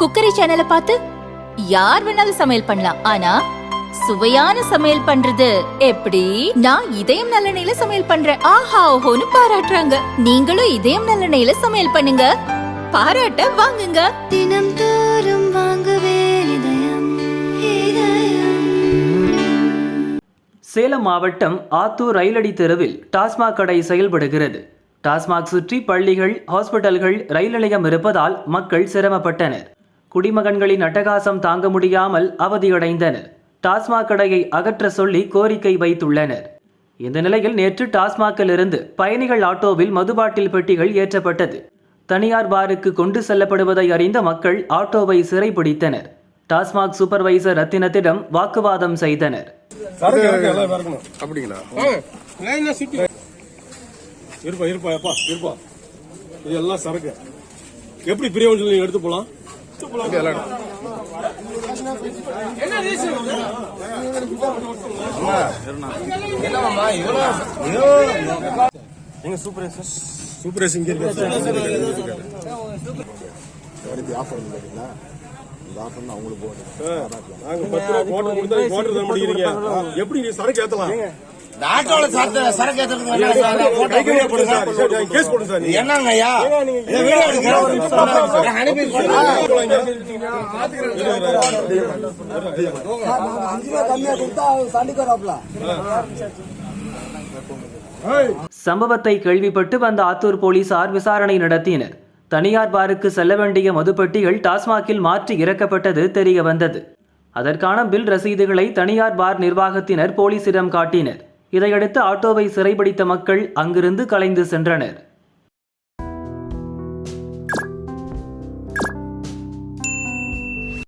Cookery சேனலை பார்த்து யார் வேணாலும் சமையல் பண்ணலாம். ஆனா சுவையான சமையல் பண்றது எப்படி? நான் இதயம் நல்லெண்ணெயில சமையல் பண்றேன். ஆஹா ஓஹோன்னு பாராட்டுறாங்க. நீங்களும் இதயம் நல்லெண்ணெயில சமையல் பண்ணுங்க, பாராட்ட வாங்குங்க. தினம் தோறும் வாங்குவே இதயம் இதயம். சேலம் மாவட்டம் ஆத்தூர் ரயிலடி தெருவில் டாஸ்மாக் கடை செயல்படுகிறது. டாஸ்மாக் சுற்றி பள்ளிகள், ஹாஸ்பிட்டல்கள், ரயில் நிலையம் இருப்பதால் மக்கள் சிரமப்பட்டனர். குடிமகன்களின் அட்டகாசம் தாங்க முடியாமல் அவதியடைந்தனர். டாஸ்மாக் கடையை அகற்ற சொல்லி கோரிக்கை வைத்துள்ளனர். இந்த நிலையில் நேற்று டாஸ்மாகில் இருந்து பயணிகள் ஆட்டோவில் மதுபாட்டில் பெட்டிகள் ஏற்றப்பட்டது. தனியார் பாருக்கு கொண்டு செல்லப்படுவதை அறிந்த மக்கள் ஆட்டோவை சிறைபிடித்தனர். டாஸ்மாக் சூப்பர்வைசர் ரத்தினத்திடம் வாக்குவாதம் செய்தனர். இதெல்லாம் சரக்கு எப்படி பிரிவு எடுத்து போலாம். சூப்பரேஸ் இங்க இருக்கு. எப்படி நீ சரக்கு ஏத்தலாம்? சம்பவத்தை கேள்விப்பட்டு வந்த ஆத்தூர் போலீசார் விசாரணை நடத்தினர். தனியார் பாருக்கு செல்ல வேண்டிய மதுப்பெட்டிகள் டாஸ்மாகில் மாற்றி இறக்கப்பட்டது தெரிய வந்தது. அதற்கான பில் ரசீதுகளை தனியார் பார் நிர்வாகத்தினர் போலீசிடம் காட்டினர். இதையடுத்து ஆட்டோவை சிறைபிடித்த மக்கள் அங்கிருந்து கலைந்து சென்றனர்.